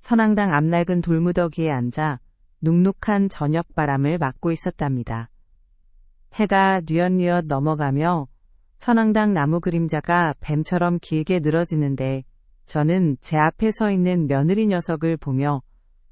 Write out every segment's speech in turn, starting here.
선앙당 앞 낡은 돌무더기에 앉아 눅눅한 저녁바람을 맞고 있었답니다. 해가 뉘엿뉘엿 넘어가며 선앙당 나무 그림자가 뱀처럼 길게 늘어지는데 저는 제 앞에 서 있는 며느리 녀석을 보며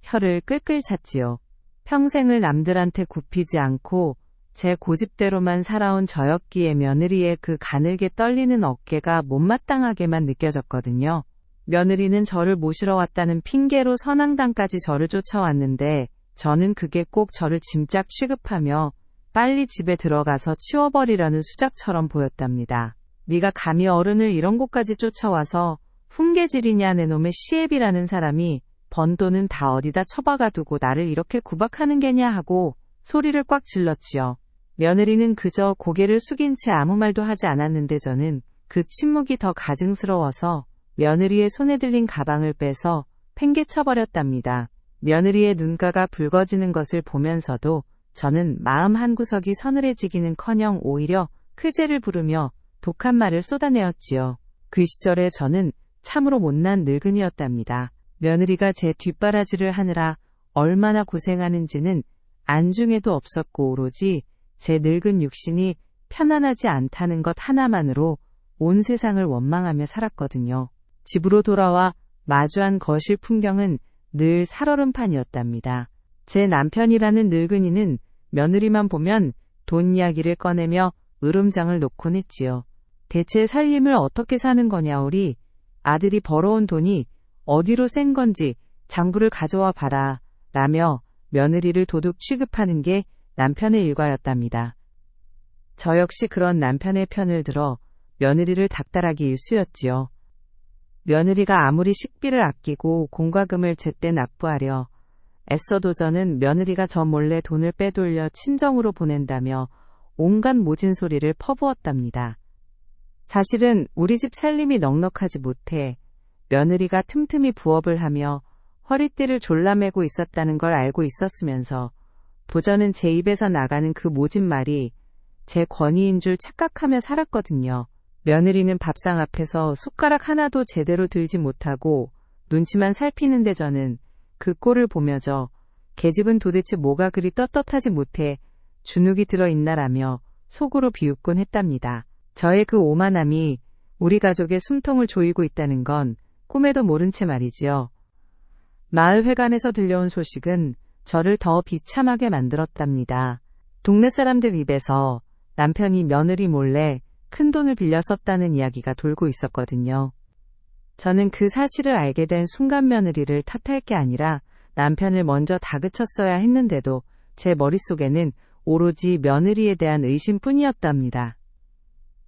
혀를 끌끌 찼지요. 평생을 남들한테 굽히지 않고 제 고집대로만 살아온 저였기에 며느리의 그 가늘게 떨리는 어깨가 못마땅하게만 느껴졌거든요. 며느리는 저를 모시러 왔다는 핑계로 선앙당까지 저를 쫓아왔는데 저는 그게 꼭 저를 짐짝 취급하며 빨리 집에 들어가서 치워버리려는 수작처럼 보였답니다. 네가 감히 어른을 이런 곳까지 쫓아와서 훈계질이냐 내 놈의 시애비라는 사람이 번 돈은 다 어디다 처박아두고 나를 이렇게 구박하는 게냐 하고 소리를 꽉 질렀지요. 며느리는 그저 고개를 숙인 채 아무 말도 하지 않았는데 저는 그 침묵이 더 가증스러워서 며느리의 손에 들린 가방을 빼서 팽개쳐버렸답니다. 며느리의 눈가가 붉어지는 것을 보면서도 저는 마음 한구석이 서늘해지기는커녕 오히려 크제를 부르며 독한 말을 쏟아내었지요. 그 시절에 저는 참으로 못난 늙은이였답니다. 며느리가 제 뒷바라지를 하느라 얼마나 고생하는지는 안중에도 없었고 오로지 제 늙은 육신이 편안하지 않다는 것 하나만으로 온 세상을 원망하며 살았거든요. 집으로 돌아와 마주한 거실 풍경은 늘 살얼음판이었답니다. 제 남편이라는 늙은이는 며느리만 보면 돈 이야기를 꺼내며 으름장을 놓곤 했지요. 대체 살림을 어떻게 사는 거냐 우리 아들이 벌어온 돈이 어디로 센 건지 장부를 가져와 봐라 라며 며느리를 도둑 취급하는 게 남편의 일과였답니다. 저 역시 그런 남편의 편을 들어 며느리를 닥달하기 일쑤였지요. 며느리가 아무리 식비를 아끼고 공과금을 제때 납부하려 애써도 저는 며느리가 저 몰래 돈을 빼돌려 친정으로 보낸다며 온갖 모진 소리를 퍼부었답니다. 사실은 우리 집 살림이 넉넉하지 못해 며느리가 틈틈이 부업을 하며 허리띠를 졸라매고 있었다는 걸 알고 있었으면서 도저는 제 입에서 나가는 그 모진 말이 제 권위인 줄 착각하며 살았거든요. 며느리는 밥상 앞에서 숟가락 하나도 제대로 들지 못하고 눈치만 살피는데 저는 그 꼴을 보며저 계집은 도대체 뭐가 그리 떳떳하지 못해 주눅이 들어있나라며 속으로 비웃곤 했답니다. 저의 그 오만함이 우리 가족의 숨통을 조이고 있다는 건 꿈에도 모른 채 말이지요. 마을 회관에서 들려온 소식은 저를 더 비참하게 만들었답니다. 동네 사람들 입에서 남편이 며느리 몰래 큰돈을 빌려 썼다는 이야기가 돌고 있었거든요. 저는 그 사실을 알게 된 순간 며느리를 탓할 게 아니라 남편을 먼저 다그쳤어야 했는데도 제 머릿속에는 오로지 며느리에 대한 의심뿐이었답니다.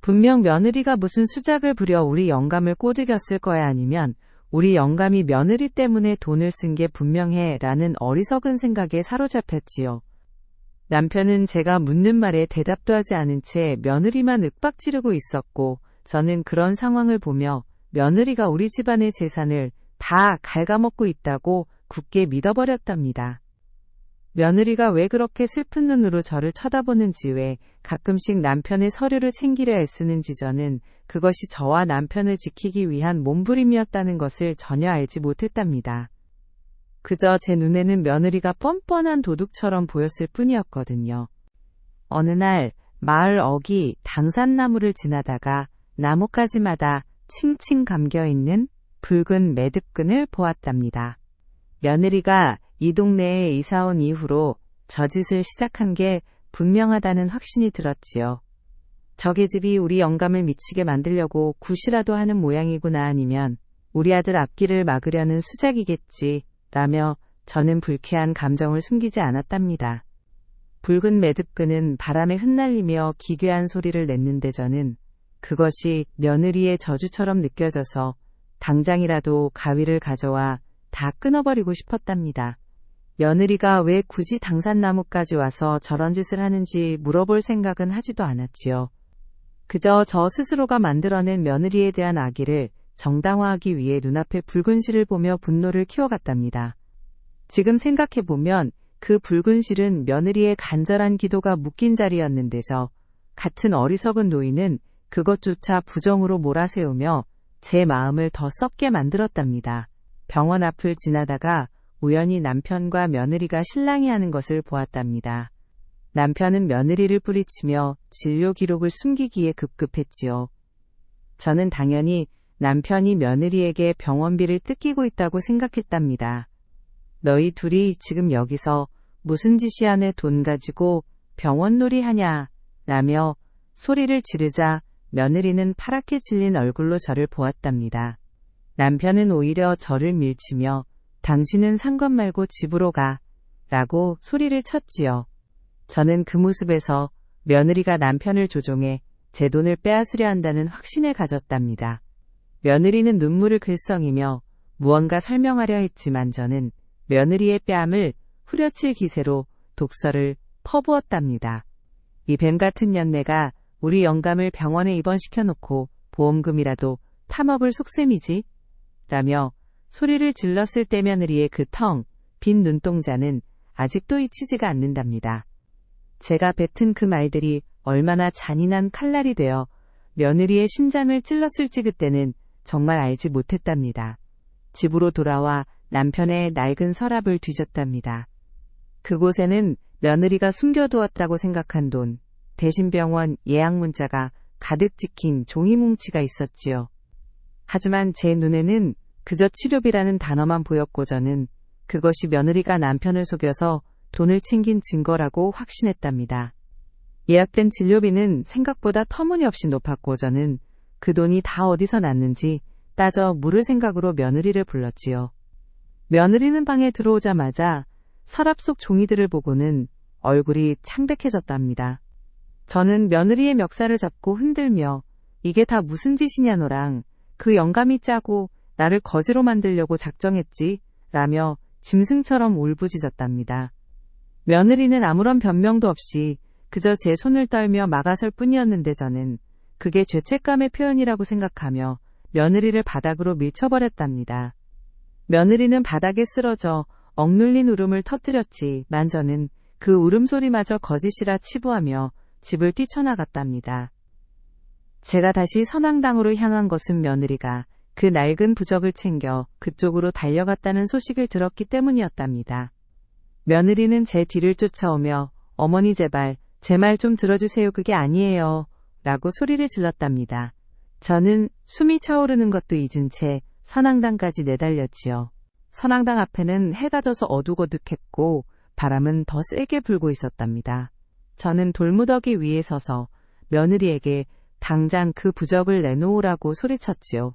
분명 며느리가 무슨 수작을 부려 우리 영감을 꼬드겼을 거야 아니면 우리 영감이 며느리 때문에 돈을 쓴 게 분명해 라는 어리석은 생각에 사로잡혔지요. 남편은 제가 묻는 말에 대답도 하지 않은 채 며느리만 윽박지르고 있었고 저는 그런 상황을 보며 며느리가 우리 집안의 재산을 다 갉아먹고 있다고 굳게 믿어버렸답니다. 며느리가 왜 그렇게 슬픈 눈으로 저를 쳐다보는지 왜 가끔씩 남편의 서류를 챙기려 애쓰는지 저는 그것이 저와 남편을 지키기 위한 몸부림이었다는 것을 전혀 알지 못했답니다. 그저 제 눈에는 며느리가 뻔뻔한 도둑처럼 보였을 뿐이었거든요. 어느 날 마을 어귀 당산나무를 지나다가 나뭇가지마다 칭칭 감겨있는 붉은 매듭끈을 보았답니다. 며느리가 이 동네에 이사온 이후로 저 짓을 시작한 게 분명하다는 확신이 들었지요. 저 계집이 우리 영감을 미치게 만들려고 굿이라도 하는 모양이구나 아니면 우리 아들 앞길을 막으려는 수작이겠지 라며 저는 불쾌한 감정을 숨기지 않았답니다. 붉은 매듭끈은 바람에 흩날리며 기괴한 소리를 냈는데 저는 그것이 며느리의 저주처럼 느껴져서 당장이라도 가위를 가져와 다 끊어버리고 싶었답니다. 며느리가 왜 굳이 당산나무까지 와서 저런 짓을 하는지 물어볼 생각은 하지도 않았지요. 그저 저 스스로가 만들어낸 며느리에 대한 악의를 정당화하기 위해 눈앞에 붉은 실을 보며 분노를 키워갔답니다. 지금 생각해보면 그 붉은 실은 며느리의 간절한 기도가 묶인 자리였는데 저 같은 어리석은 노인은 그것조차 부정으로 몰아세우며 제 마음을 더 썩게 만들었답니다. 병원 앞을 지나다가 우연히 남편과 며느리가 실랑이 하는 것을 보았답니다. 남편은 며느리를 뿌리치며 진료 기록을 숨기기에 급급했지요. 저는 당연히 남편이 며느리에게 병원비를 뜯기고 있다고 생각했답니다. 너희 둘이 지금 여기서 무슨 짓이야 내 돈 가지고 병원놀이 하냐 라며 소리를 지르자 며느리는 파랗게 질린 얼굴로 저를 보았답니다. 남편은 오히려 저를 밀치며 당신은 상관 말고 집으로 가 라고 소리를 쳤지요. 저는 그 모습에서 며느리가 남편을 조종해 제 돈을 빼앗으려 한다는 확신을 가졌답니다. 며느리는 눈물을 글썽이며 무언가 설명하려 했지만 저는 며느리의 뺨을 후려칠 기세로 독설을 퍼부었답니다. 이 뱀 같은 년내가 우리 영감을 병원에 입원시켜놓고 보험금이라도 타먹을 속셈이지? 라며 소리를 질렀을 때 며느리의 그 텅 빈 눈동자는 아직도 잊히지가 않는답니다. 제가 뱉은 그 말들이 얼마나 잔인한 칼날이 되어 며느리의 심장을 찔렀을지 그때는 정말 알지 못했답니다. 집으로 돌아와 남편의 낡은 서랍을 뒤졌답니다. 그곳에는 며느리가 숨겨두었다고 생각한 돈, 대신병원 예약 문자가 가득 찍힌 종이 뭉치가 있었지요. 하지만 제 눈에는 그저 치료비라는 단어만 보였고 저는 그것이 며느리가 남편을 속여서 돈을 챙긴 증거라고 확신했답니다. 예약된 진료비는 생각보다 터무니없이 높았고 저는 그 돈이 다 어디서 났는지 따져 물을 생각으로 며느리를 불렀지요. 며느리는 방에 들어오자마자 서랍 속 종이들을 보고는 얼굴이 창백해졌답니다. 저는 며느리의 멱살을 잡고 흔들며 이게 다 무슨 짓이냐 너랑 그 영감이 짜고 나를 거지로 만들려고 작정했지 라며 짐승처럼 울부짖었답니다. 며느리는 아무런 변명도 없이 그저 제 손을 떨며 막아설 뿐이었는데 저는 그게 죄책감의 표현이라고 생각하며 며느리를 바닥으로 밀쳐버렸답니다. 며느리는 바닥에 쓰러져 억눌린 울음을 터뜨렸지만 저는 그 울음소리마저 거짓이라 치부하며 집을 뛰쳐나갔답니다. 제가 다시 선앙당으로 향한 것은 며느리가 그 낡은 부적을 챙겨 그쪽으로 달려갔다는 소식을 들었기 때문이었답니다. 며느리는 제 뒤를 쫓아오며 어머니 제발 제 말 좀 들어주세요 그게 아니에요 라고 소리를 질렀답니다. 저는 숨이 차오르는 것도 잊은 채 선앙당까지 내달렸지요. 선앙당 앞에는 해가 져서 어둑어둑했고 바람은 더 세게 불고 있었답니다. 저는 돌무더기 위에 서서 며느리에게 당장 그 부적을 내놓으라고 소리쳤지요.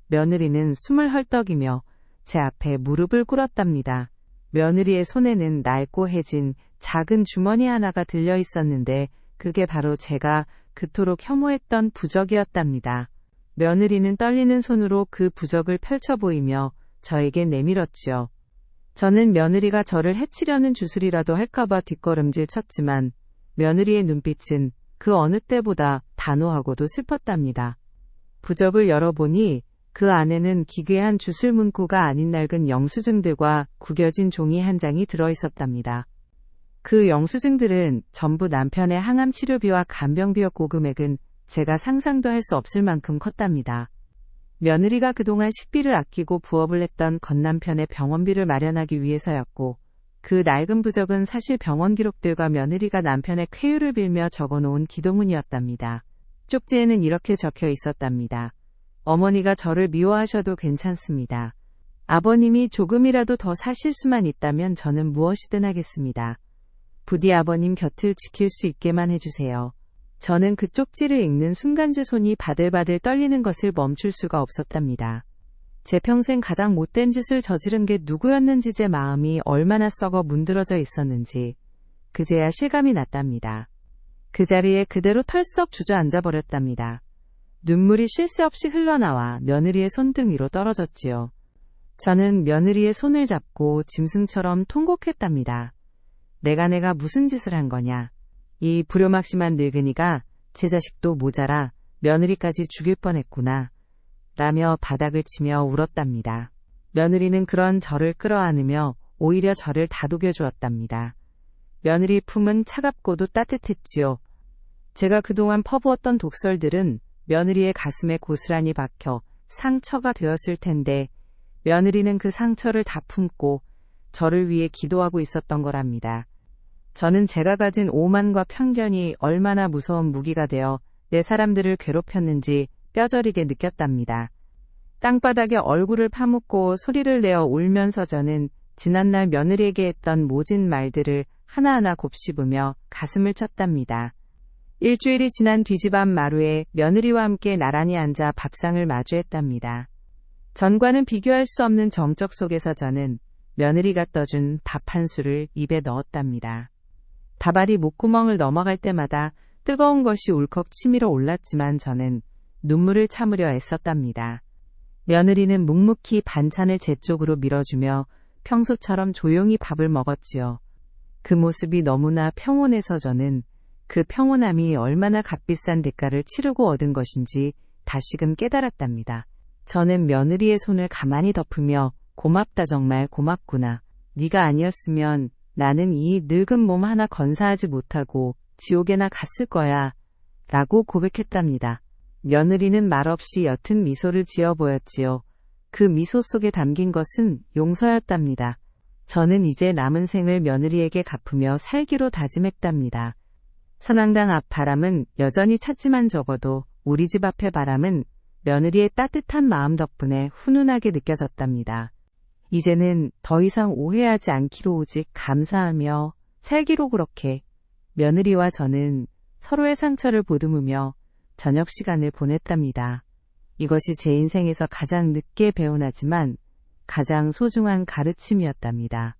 며느리는 숨을 헐떡이며 제 앞에 무릎을 꿇었답니다. 며느리의 손에는 낡고 해진 작은 주머니 하나가 들려 있었는데 그게 바로 제가 그토록 혐오했던 부적이었답니다. 며느리는 떨리는 손으로 그 부적을 펼쳐 보이며 저에게 내밀었지요. 저는 며느리가 저를 해치려는 주술이라도 할까봐 뒷걸음질 쳤지만 며느리의 눈빛은 그 어느 때보다 단호하고도 슬펐답니다. 부적을 열어보니 그 안에는 기괴한 주술 문구가 아닌 낡은 영수증들과 구겨진 종이 한 장이 들어있었답니다. 그 영수증들은 전부 남편의 항암 치료비와 간병비였고 금액은 제가 상상도 할 수 없을 만큼 컸답니다. 며느리가 그동안 식비를 아끼고 부업을 했던 건남편의 병원비를 마련하기 위해서였고 그 낡은 부적은 사실 병원 기록들과 며느리가 남편의 쾌유를 빌며 적어놓은 기도문이었답니다. 쪽지에는 이렇게 적혀 있었답니다. 어머니가 저를 미워하셔도 괜찮습니다. 아버님이 조금이라도 더 사실 수만 있다면 저는 무엇이든 하겠습니다. 부디 아버님 곁을 지킬 수 있게만 해주세요. 저는 그 쪽지를 읽는 순간 제 손이 바들바들 떨리는 것을 멈출 수가 없었답니다. 제 평생 가장 못된 짓을 저지른 게 누구였는지 제 마음이 얼마나 썩어 문드러져 있었는지 그제야 실감이 났답니다. 그 자리에 그대로 털썩 주저앉아 버렸답니다. 눈물이 쉴 새 없이 흘러나와 며느리의 손등 위로 떨어졌지요. 저는 며느리의 손을 잡고 짐승처럼 통곡했답니다. 내가 무슨 짓을 한 거냐. 이 불효막심한 늙은이가 제 자식도 모자라 며느리까지 죽일 뻔했구나. 라며 바닥을 치며 울었답니다. 며느리는 그런 저를 끌어안으며 오히려 저를 다독여 주었답니다. 며느리 품은 차갑고도 따뜻했지요. 제가 그동안 퍼부었던 독설들은 며느리의 가슴에 고스란히 박혀 상처가 되었을 텐데 며느리는 그 상처를 다 품고 저를 위해 기도하고 있었던 거랍니다. 저는 제가 가진 오만과 편견이 얼마나 무서운 무기가 되어 내 사람들을 괴롭혔는지 뼈저리게 느꼈답니다. 땅바닥에 얼굴을 파묻고 소리를 내어 울면서 저는 지난날 며느리에게 했던 모진 말들을 하나하나 곱씹으며 가슴을 쳤답니다. 일주일이 지난 뒤집안 마루에 며느리와 함께 나란히 앉아 밥상을 마주했답니다. 전과는 비교할 수 없는 정적 속에서 저는 며느리가 떠준 밥 한 술을 입에 넣었답니다. 밥알이 목구멍을 넘어갈 때마다 뜨거운 것이 울컥 치밀어 올랐지만 저는 눈물을 참으려 애썼답니다. 며느리는 묵묵히 반찬을 제 쪽으로 밀어주며 평소처럼 조용히 밥을 먹었지요. 그 모습이 너무나 평온해서 저는 그 평온함이 얼마나 값비싼 대가를 치르고 얻은 것인지 다시금 깨달았답니다. 저는 며느리의 손을 가만히 덮으며 고맙다 정말 고맙구나. 네가 아니었으면 나는 이 늙은 몸 하나 건사하지 못하고 지옥에나 갔을 거야 라고 고백했답니다. 며느리는 말없이 옅은 미소를 지어 보였지요. 그 미소 속에 담긴 것은 용서였답니다. 저는 이제 남은 생을 며느리에게 갚으며 살기로 다짐했답니다. 선앙당 앞 바람은 여전히 찼지만 적어도 우리 집 앞의 바람은 며느리의 따뜻한 마음 덕분에 훈훈하게 느껴졌답니다. 이제는 더 이상 오해하지 않기로 오직 감사하며 살기로 그렇게 며느리와 저는 서로의 상처를 보듬으며 저녁 시간을 보냈답니다. 이것이 제 인생에서 가장 늦게 배운 하지만 가장 소중한 가르침이었답니다.